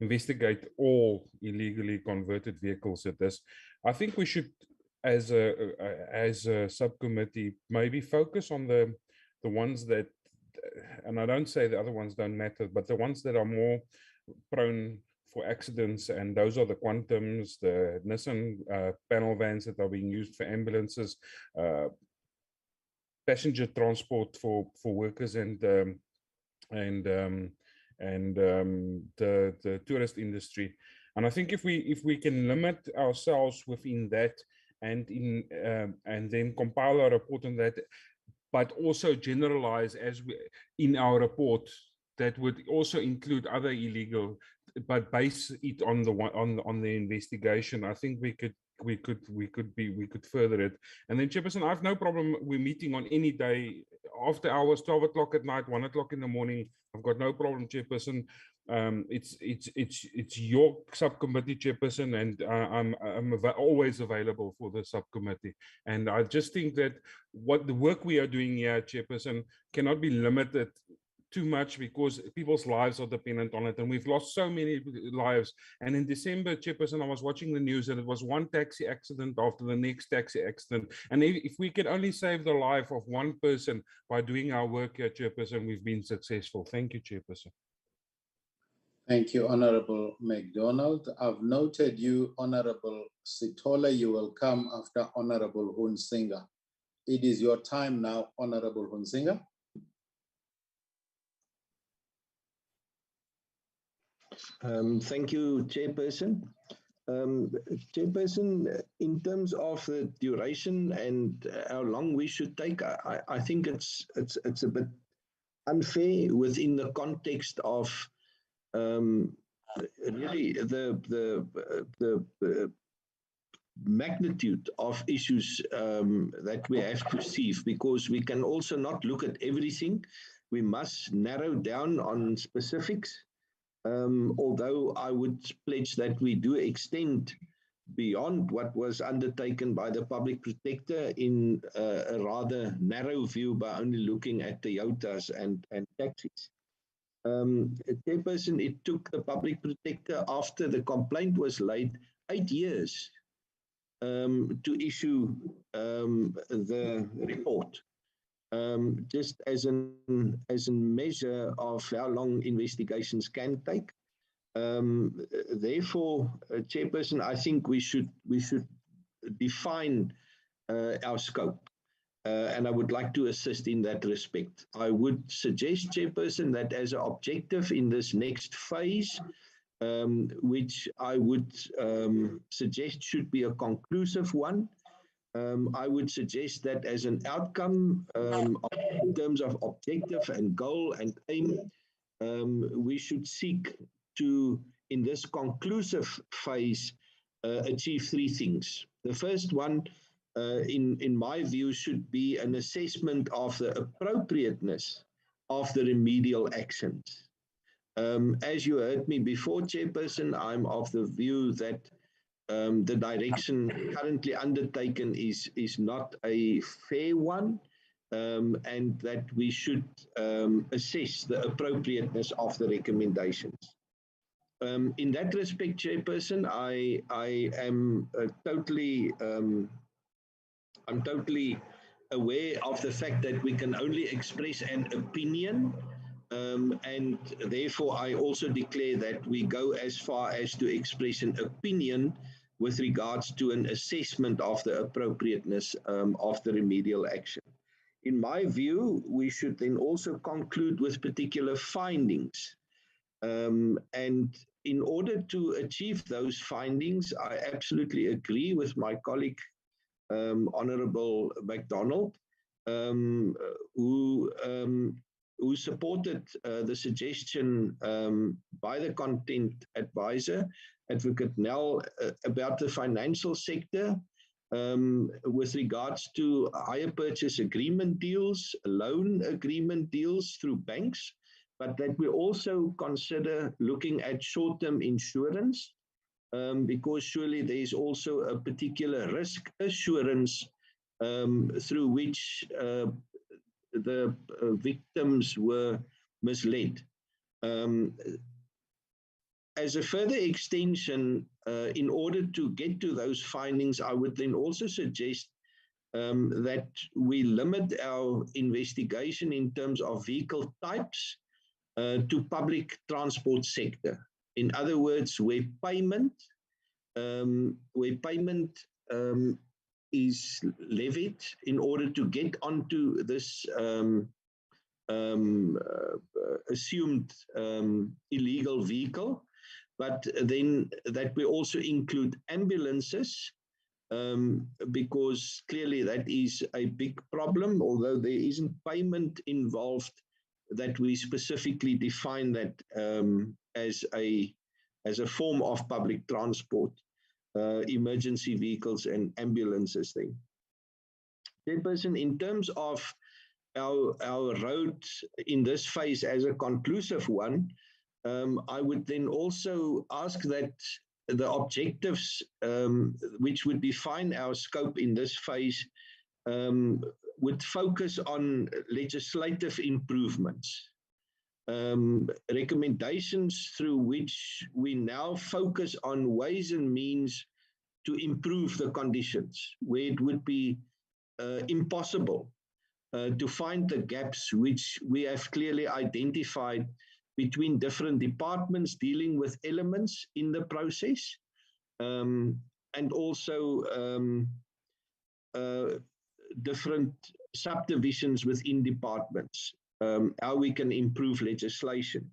S8: investigate all illegally converted vehicles at this. I think we should, as a subcommittee, maybe focus on the ones that, and I don't say the other ones don't matter, but the ones that are more prone for accidents, and those are the Quantums, the Nissan panel vans that are being used for ambulances, passenger transport for workers, and the tourist industry. And I think if we can limit ourselves within that, and then compile our report on that, but also generalize as we in our report, that would also include other illegal, but base it on the investigation. I think we could further it. And then, Chairperson, I have no problem. We're meeting on any day after hours, 12 o'clock at night, 1 o'clock in the morning. I've got no problem, Chairperson. It's your subcommittee, Chairperson, and I'm always available for the subcommittee. And I just think that what the work we are doing here, Chairperson, cannot be limited too much, because people's lives are dependent on it, and we've lost so many lives. And in December, Chairperson, I was watching the news, and it was one taxi accident after the next taxi accident. And if we can only save the life of one person by doing our work here, Chairperson, we've been successful. Thank you, Chairperson.
S2: Thank you, Honorable McDonald. I've noted you, Honorable Sitola. You will come after Honorable Hunsinger. It is your time now, Honorable Hunsinger.
S1: Thank you, Chairperson. Chairperson, in terms of the duration and how long we should take, I think it's a bit unfair within the context of really the magnitude of issues that we have to sieve, because we can also not look at everything. We must narrow down on specifics. Although I would pledge that we do extend beyond what was undertaken by the public protector in a rather narrow view by only looking at Toyotas and taxis. Chairperson, it took the public protector, after the complaint was laid, 8 years to issue the report. Just as a measure of how long investigations can take. Therefore, Chairperson, I think we should define our scope, and I would like to assist in that respect. I would suggest, Chairperson, that as an objective in this next phase, which I would suggest should be a conclusive one, I would suggest that as an outcome, in terms of objective and goal and aim, we should seek to, in this conclusive phase, achieve 3 things. The first one, in my view, should be an assessment of the appropriateness of the remedial actions. As you heard me before, Chairperson, I'm of the view that the direction currently undertaken is not a fair one, and that we should assess the appropriateness of the recommendations. In that respect, Chairperson, I am totally aware of the fact that we can only express an opinion, and therefore I also declare that we go as far as to express an opinion with regards to an assessment of the appropriateness of the remedial action. In my view, we should then also conclude with particular findings. And in order to achieve those findings, I absolutely agree with my colleague, Honorable McDonald, who supported the suggestion by the content advisor, Advocate Nell, about the financial sector with regards to hire purchase agreement deals, loan agreement deals through banks, but that we also consider looking at short-term insurance, because surely there is also a particular risk assurance through which the victims were misled. As a further extension, in order to get to those findings, I would then also suggest that we limit our investigation in terms of vehicle types to public transport sector. In other words, where payment is levied in order to get onto this assumed illegal vehicle, but then that we also include ambulances, because clearly that is a big problem, although there isn't payment involved, that we specifically define that as a form of public transport, emergency vehicles and ambulances then. Chairperson, in terms of our road in this phase as a conclusive one, I would then also ask that the objectives which would define our scope in this phase would focus on legislative improvements, recommendations through which we now focus on ways and means to improve the conditions where it would be impossible to find the gaps which we have clearly identified between different departments dealing with elements in the process, and also different subdivisions within departments, how we can improve legislation.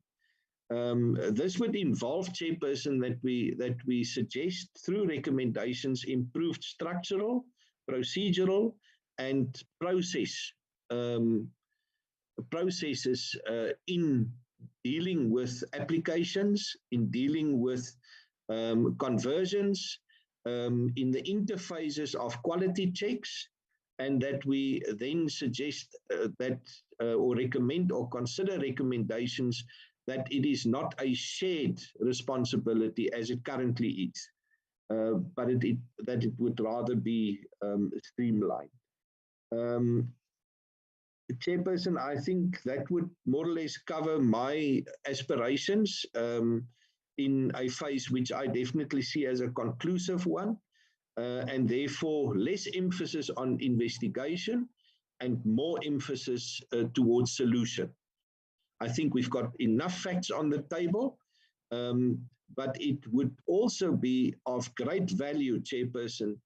S1: This would involve, Chairperson, that we suggest through recommendations improved structural, procedural, and processes in dealing with applications, in dealing with conversions, in the interfaces of quality checks, and that we then suggest that or recommend or consider recommendations that it is not a shared responsibility as it currently is, but that it would rather be streamlined. Chairperson, I think that would more or less cover my aspirations in a phase which I definitely see as a conclusive one, and therefore less emphasis on investigation and more emphasis towards solution. I think we've got enough facts on the table, but it would also be of great value, Chairperson,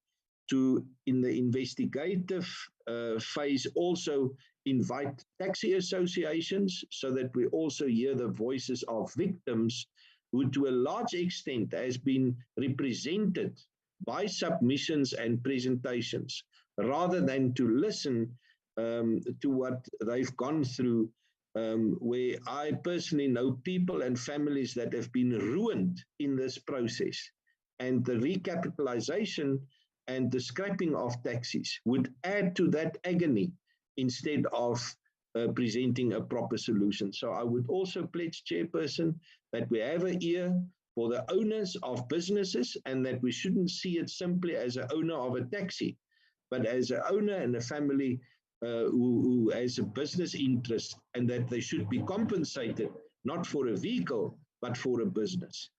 S1: to, in the investigative phase, also invite taxi associations so that we also hear the voices of victims who to a large extent has been represented by submissions and presentations, rather than to listen to what they've gone through, where I personally know people and families that have been ruined in this process, and the recapitalization and the scrapping of taxis would add to that agony instead of presenting a proper solution. So I would also pledge, Chairperson, that we have an ear for the owners of businesses, and that we shouldn't see it simply as an owner of a taxi, but as an owner and a family who has a business interest, and that they should be compensated not for a vehicle, but for a business.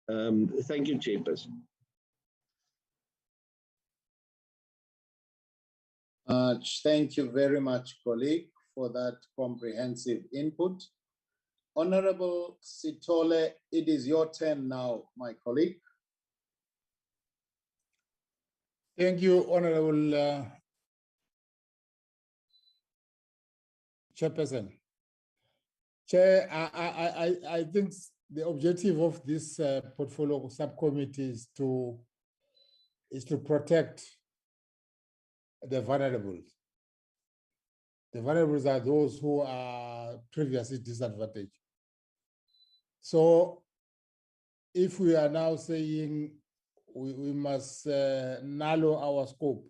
S1: Thank you, Chairperson.
S2: Thank you very much, colleague, for that comprehensive input. Honorable Sithole, it is your turn now, my colleague.
S7: Thank you, Honorable Chairperson. Chair, I think the objective of this portfolio subcommittee is to protect the vulnerables. The vulnerables are those who are previously disadvantaged. So if we are now saying we must narrow our scope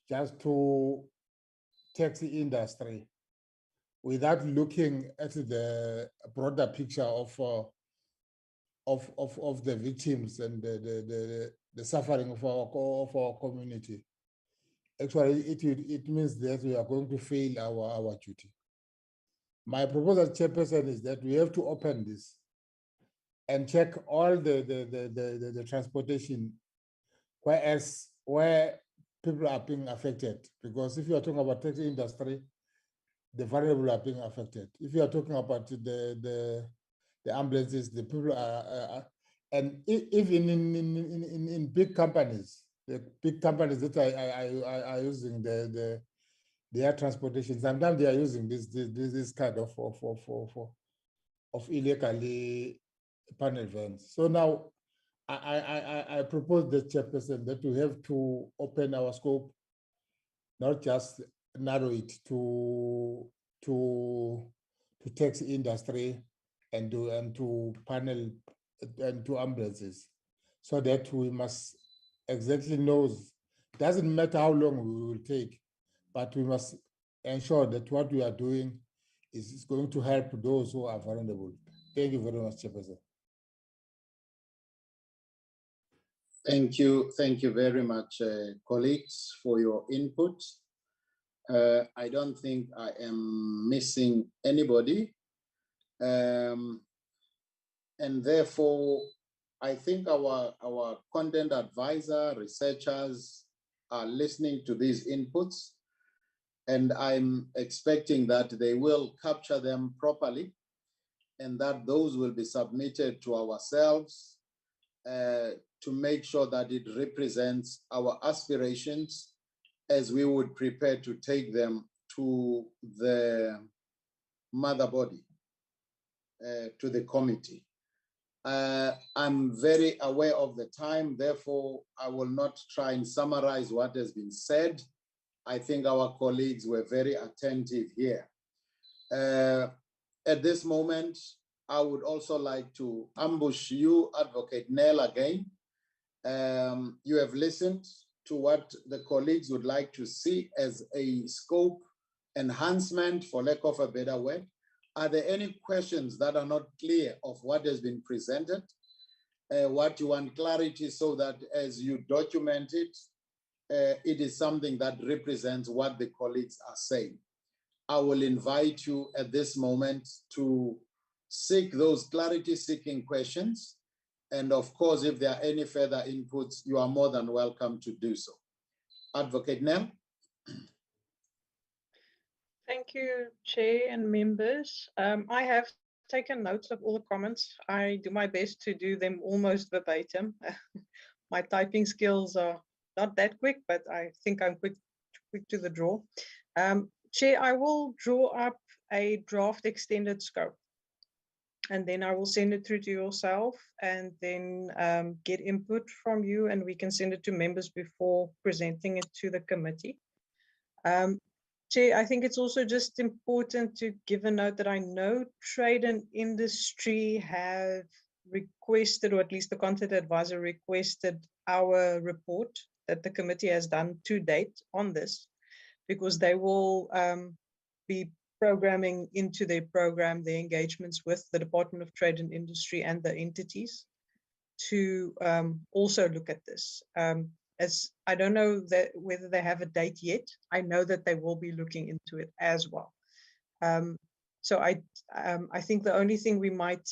S7: just to taxi industry without looking at the broader picture of the victims and the suffering of our community. Actually, it means that we are going to fail our duty. My proposal, Chairperson, is that we have to open this and check all the transportation where people are being affected. Because if you are talking about taxi industry, the vulnerable are being affected. If you are talking about the ambulances, the people are and even in big companies, the big companies that are using the air transportation, sometimes they are using this kind of illegally panel vans. So now I propose the Chairperson that we have to open our scope, not just narrow it to taxi industry and to panel and to ambulances, so that we must exactly know. Doesn't matter how long we will take, but we must ensure that what we are doing is going to help those who are vulnerable. Thank you very much, Chairperson.
S2: Thank you very much, colleagues, for your input. I don't think I am missing anybody. And therefore, I think our content advisor, researchers are listening to these inputs, and I'm expecting that they will capture them properly and that those will be submitted to ourselves to make sure that it represents our aspirations as we would prepare to take them to the mother body, to the committee. I'm very aware of the time, therefore I will not try and summarize what has been said. I think our colleagues were very attentive here. At this moment, I would also like to ambush you, Advocate Nell, again. You have listened to what the colleagues would like to see as a scope enhancement, for lack of a better word. Are there any questions that are not clear of what has been presented? What you want clarity, so that as you document it, it is something that represents what the colleagues are saying. I will invite you at this moment to seek those clarity-seeking questions. And of course, if there are any further inputs, you are more than welcome to do so. Advocate Nell.
S9: Thank you, Chair and members. I have taken notes of all the comments. I do my best to do them almost verbatim. My typing skills are not that quick, but I think I'm quick to the draw. Chair, I will draw up a draft extended scope, and then I will send it through to yourself, and then get input from you, and we can send it to members before presenting it to the committee. Chair, I think it's also just important to give a note that I know trade and industry have requested, or at least the content advisor requested, our report that the committee has done to date on this, because they will be programming into their program their engagements with the Department of Trade and Industry and the entities to also look at this. As I don't know that whether they have a date yet. I know that they will be looking into it as well. So I think the only thing we might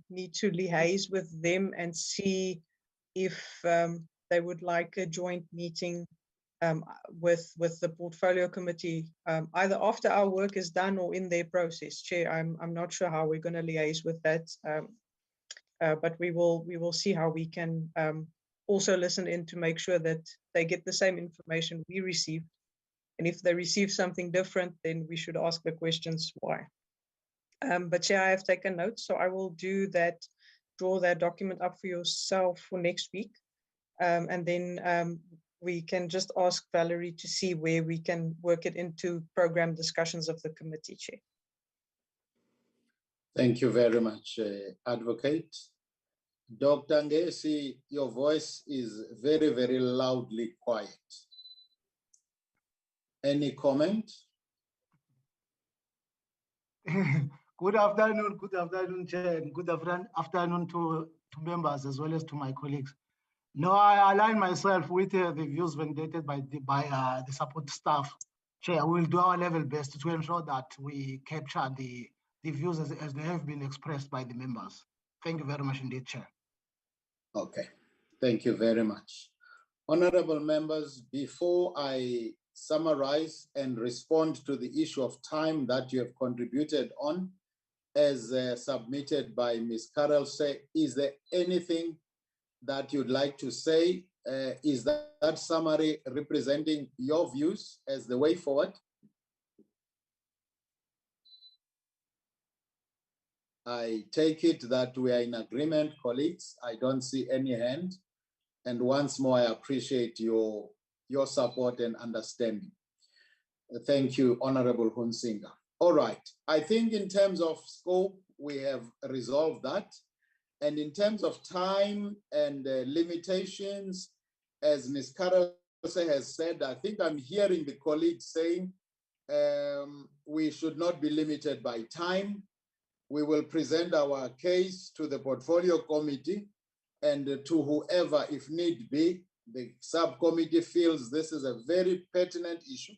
S9: need to liaise with them and see if they would like a joint meeting with the portfolio committee, either after our work is done or in their process. Chair, I'm not sure how we're going to liaise with that, but we will see how we can also listen in to make sure that they get the same information we received. And if they receive something different, then we should ask the questions why. But Chair, I have taken notes, so I will do that, draw that document up for yourself for next week. And then we can just ask Valerie to see where we can work it into program discussions of the committee, Chair.
S2: Thank you very much, Advocate. Dr. Ngesi, your voice is very, very loudly quiet. Any comment?
S10: Good afternoon, Chair, and good afternoon to members as well as to my colleagues. No, I align myself with the views validated by the support staff. Chair, we will do our level best to ensure that we capture the views as they have been expressed by the members. Thank you very much indeed, Chair.
S2: Okay, thank you very much. Honorable members, before I summarize and respond to the issue of time that you have contributed on, as submitted by Ms. Carroll, is there anything that you'd like to say? Is that summary representing your views as the way forward? I take it that we are in agreement, colleagues. I don't see any hand. And once more, I appreciate your support and understanding. Thank you, Honorable Hunsinger. All right, I think in terms of scope, we have resolved that. And in terms of time and limitations, as Ms. Carroll has said, I think I'm hearing the colleagues saying we should not be limited by time. We will present our case to the portfolio committee and to whoever, if need be. The subcommittee feels this is a very pertinent issue.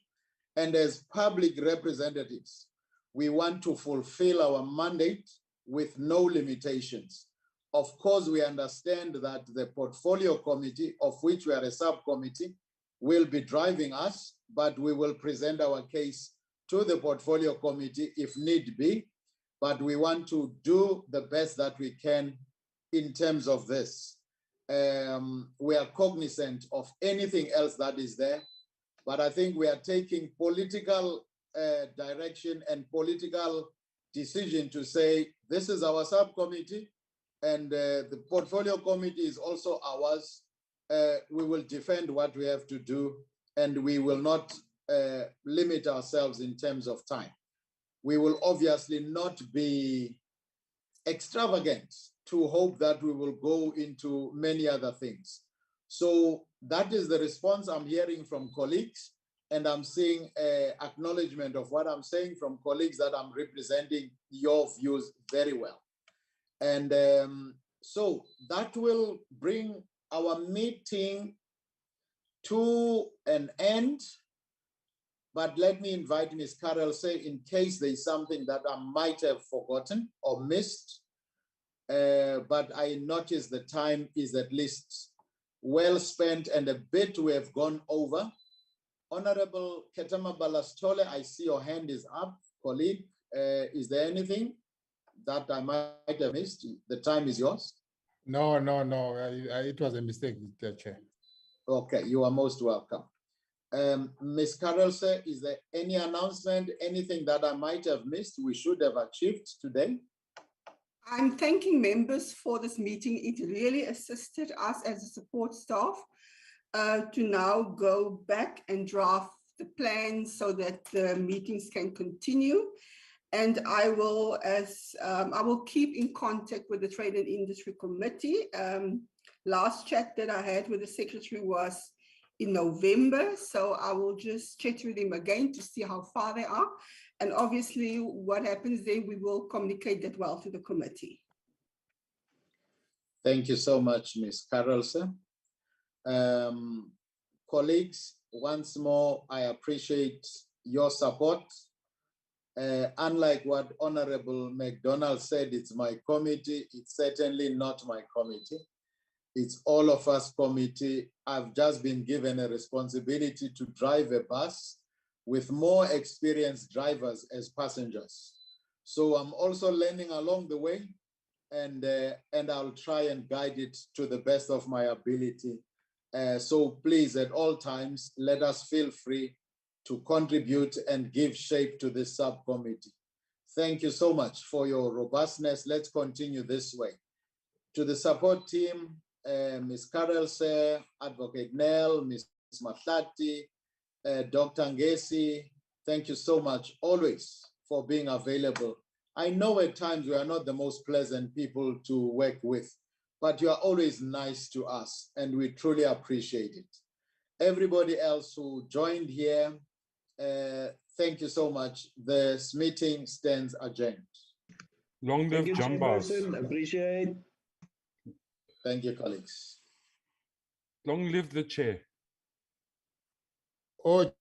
S2: And as public representatives, we want to fulfill our mandate with no limitations. Of course, we understand that the portfolio committee, of which we are a subcommittee, will be driving us, but we will present our case to the portfolio committee if need be. But we want to do the best that we can in terms of this. We are cognizant of anything else that is there, but I think we are taking political direction and political decision to say, this is our subcommittee, and the portfolio committee is also ours. We will defend what we have to do, and we will not limit ourselves in terms of time. We will obviously not be extravagant to hope that we will go into many other things. So that is the response I'm hearing from colleagues, and I'm seeing acknowledgement of what I'm saying from colleagues that I'm representing your views very well. And so that will bring our meeting to an end. But let me invite Ms. Carroll, in case there's something that I might have forgotten or missed, but I noticed the time is at least well spent and a bit we have gone over. Honorable Ketama Balastole, I see your hand is up, colleague. Is there anything that I might have missed? The time is yours.
S7: No. It was a mistake, Mr. Chair.
S2: Okay, you are most welcome. Ms. Carroll, is there any announcement, anything that I might have missed we should have achieved today?
S3: I'm thanking members for this meeting. It really assisted us as a support staff to now go back and draft the plans so that the meetings can continue. And I will keep in contact with the Trade and Industry Committee. Last chat that I had with the secretary was in November, so I will just check with them again to see how far they are. And obviously what happens then, we will communicate that well to the committee.
S2: Thank you so much, Ms. Carroll. Colleagues, once more, I appreciate your support. Unlike what Honorable McDonald said, it's my committee, it's certainly not my committee. It's all of us committee. I've just been given a responsibility to drive a bus with more experienced drivers as passengers. So I'm also learning along the way, and I'll try and guide it to the best of my ability. So please, at all times, let us feel free to contribute and give shape to this subcommittee. Thank you so much for your robustness. Let's continue this way. To the support team, Ms. Carroll, Advocate Nell, Ms. Matlati, Dr. Ngesi, thank you so much always for being available. I know at times we are not the most pleasant people to work with, but you are always nice to us, and we truly appreciate it. Everybody else who joined here, thank you so much. This meeting stands adjourned.
S8: Long live
S1: Thank you,
S8: Jambas.
S1: Chairperson. Appreciate.
S2: Thank you, colleagues.
S8: Long live the chair.
S7: Oh,